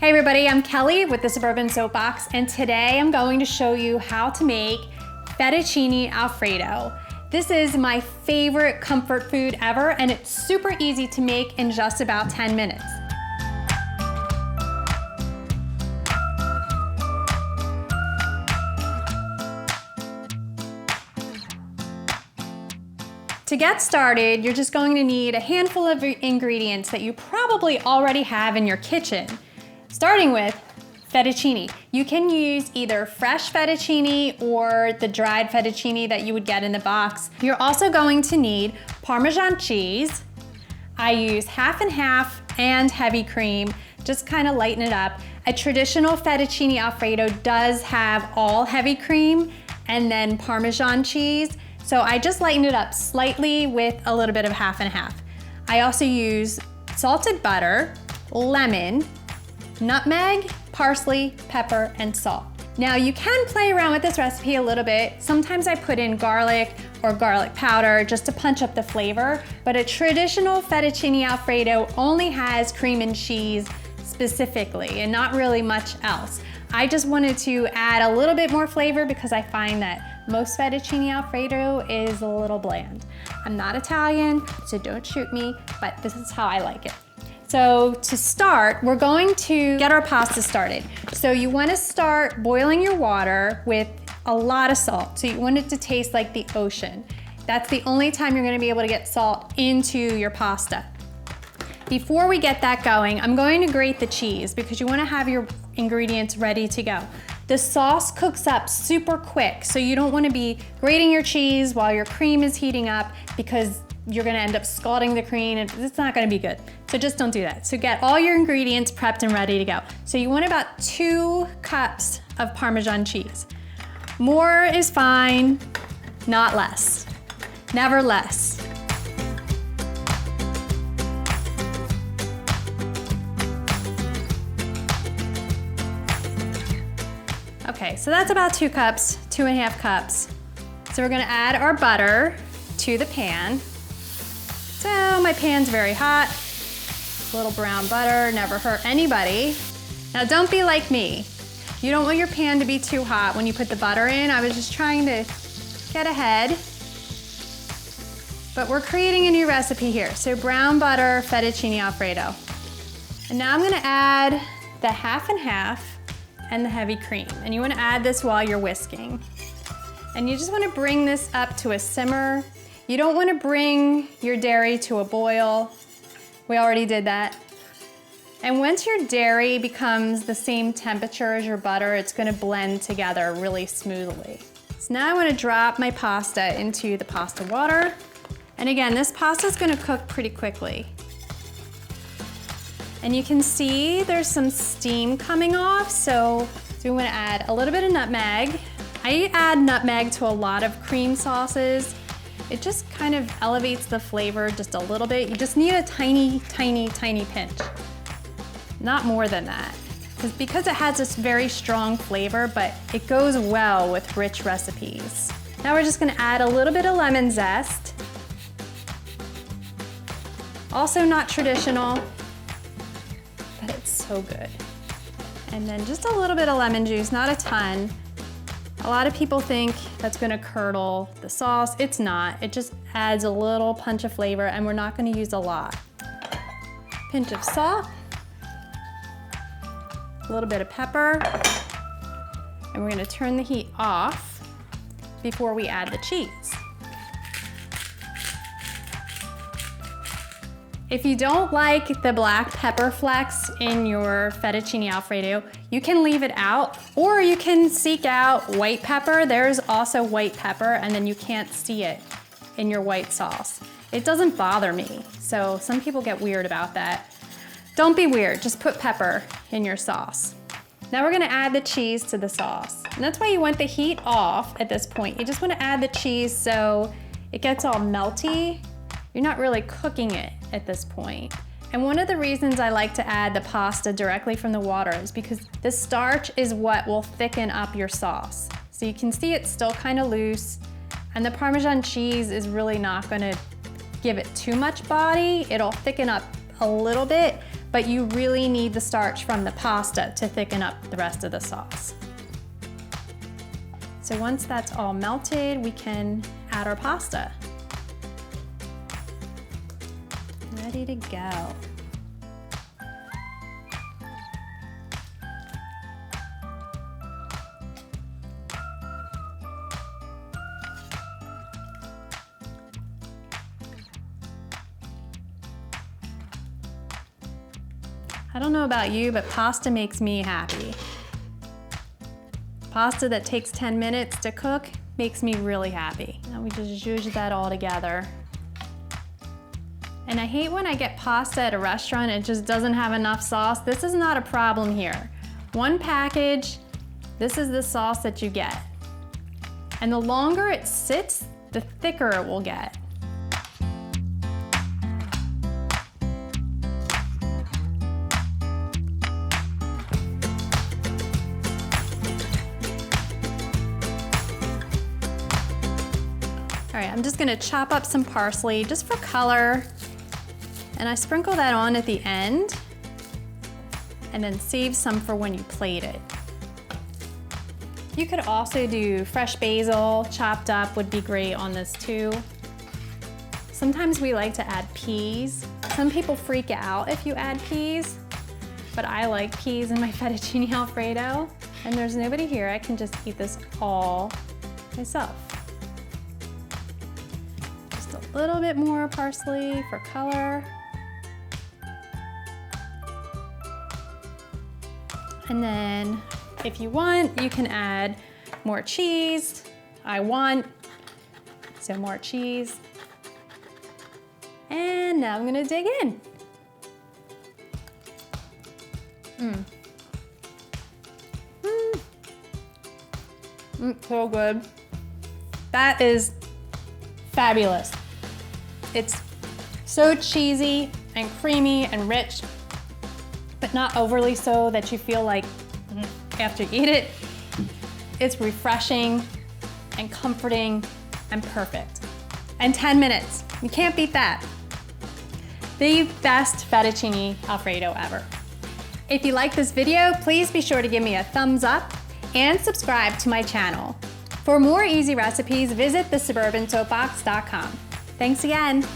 Hey everybody, I'm Kelly with the Suburban Soapbox, and today I'm going to show you how to make fettuccine Alfredo. This is my favorite comfort food ever, and it's super easy to make in just about 10 minutes. To get started, you're just going to need a handful of ingredients that you probably already have in your kitchen. Starting with fettuccine. You can use either fresh fettuccine or the dried fettuccine that you would get in the box. You're also going to need Parmesan cheese. I use half and half and heavy cream, just kind of lighten it up. A traditional fettuccine Alfredo does have all heavy cream and then Parmesan cheese. So I just lighten it up slightly with a little bit of half and half. I also use salted butter, lemon, nutmeg, parsley, pepper, and salt. Now you can play around with this recipe a little bit. Sometimes I put in garlic or garlic powder just to punch up the flavor, but a traditional fettuccine Alfredo only has cream and cheese specifically and not really much else. I just wanted to add a little bit more flavor because I find that most fettuccine Alfredo is a little bland. I'm not Italian, so don't shoot me, but this is how I like it. So to start, we're going to get our pasta started. So you want to start boiling your water with a lot of salt. So you want it to taste like the ocean. That's the only time you're going to be able to get salt into your pasta. Before we get that going, I'm going to grate the cheese because you want to have your ingredients ready to go. The sauce cooks up super quick, so you don't want to be grating your cheese while your cream is heating up because you're going to end up scalding the cream and it's not going to be good. So just don't do that. So get all your ingredients prepped and ready to go. So you want about 2 cups of Parmesan cheese. More is fine, not less. Never less. Okay, so that's about 2 cups, 2.5 cups. So we're gonna add our butter to the pan. So my pan's very hot. A little brown butter, never hurt anybody. Now don't be like me. You don't want your pan to be too hot when you put the butter in. I was just trying to get ahead. But we're creating a new recipe here. So brown butter, fettuccine Alfredo. And now I'm gonna add the half and half and the heavy cream. And you wanna add this while you're whisking. And you just wanna bring this up to a simmer. You don't wanna bring your dairy to a boil. We already did that. And once your dairy becomes the same temperature as your butter, it's gonna blend together really smoothly. So now I wanna drop my pasta into the pasta water. And again, this pasta is gonna cook pretty quickly. And you can see there's some steam coming off, so we wanna add a little bit of nutmeg. I add nutmeg to a lot of cream sauces. It just kind of elevates the flavor just a little bit. You just need a tiny, tiny, tiny pinch. Not more than that. Because it has this very strong flavor, but it goes well with rich recipes. Now we're just gonna add a little bit of lemon zest. Also not traditional, but it's so good. And then just a little bit of lemon juice, not a ton. A lot of people think that's gonna curdle the sauce. It's not. It just adds a little punch of flavor, and we're not gonna use a lot. Pinch of salt, a little bit of pepper, and we're gonna turn the heat off before we add the cheese. If you don't like the black pepper flecks in your fettuccine Alfredo, you can leave it out, or you can seek out white pepper. There's also white pepper, and then you can't see it in your white sauce. It doesn't bother me, so some people get weird about that. Don't be weird, just put pepper in your sauce. Now we're gonna add the cheese to the sauce. And that's why you want the heat off at this point. You just wanna add the cheese so it gets all melty. You're not really cooking it at this point. And one of the reasons I like to add the pasta directly from the water is because the starch is what will thicken up your sauce. So you can see it's still kind of loose, and the Parmesan cheese is really not gonna give it too much body. It'll thicken up a little bit, but you really need the starch from the pasta to thicken up the rest of the sauce. So once that's all melted, we can add our pasta. Ready to go. I don't know about you, but pasta makes me happy. Pasta that takes 10 minutes to cook makes me really happy. Now we just zhuzh that all together. And I hate when I get pasta at a restaurant and it just doesn't have enough sauce. This is not a problem here. One package, this is the sauce that you get. And the longer it sits, the thicker it will get. All right, I'm just gonna chop up some parsley just for color. And I sprinkle that on at the end and then save some for when you plate it. You could also do fresh basil, chopped up would be great on this too. Sometimes we like to add peas. Some people freak out if you add peas, but I like peas in my fettuccine Alfredo. And there's nobody here, I can just eat this all myself. Just a little bit more parsley for color. And then if you want, you can add more cheese. I want some more cheese. And now I'm gonna dig in. So good. That is fabulous. It's so cheesy and creamy and rich, but not overly so that you feel like after you eat it. It's refreshing and comforting and perfect. And 10 minutes, you can't beat that. The best fettuccine Alfredo ever. If you like this video, please be sure to give me a thumbs up and subscribe to my channel. For more easy recipes, visit thesuburbansoapbox.com. Thanks again.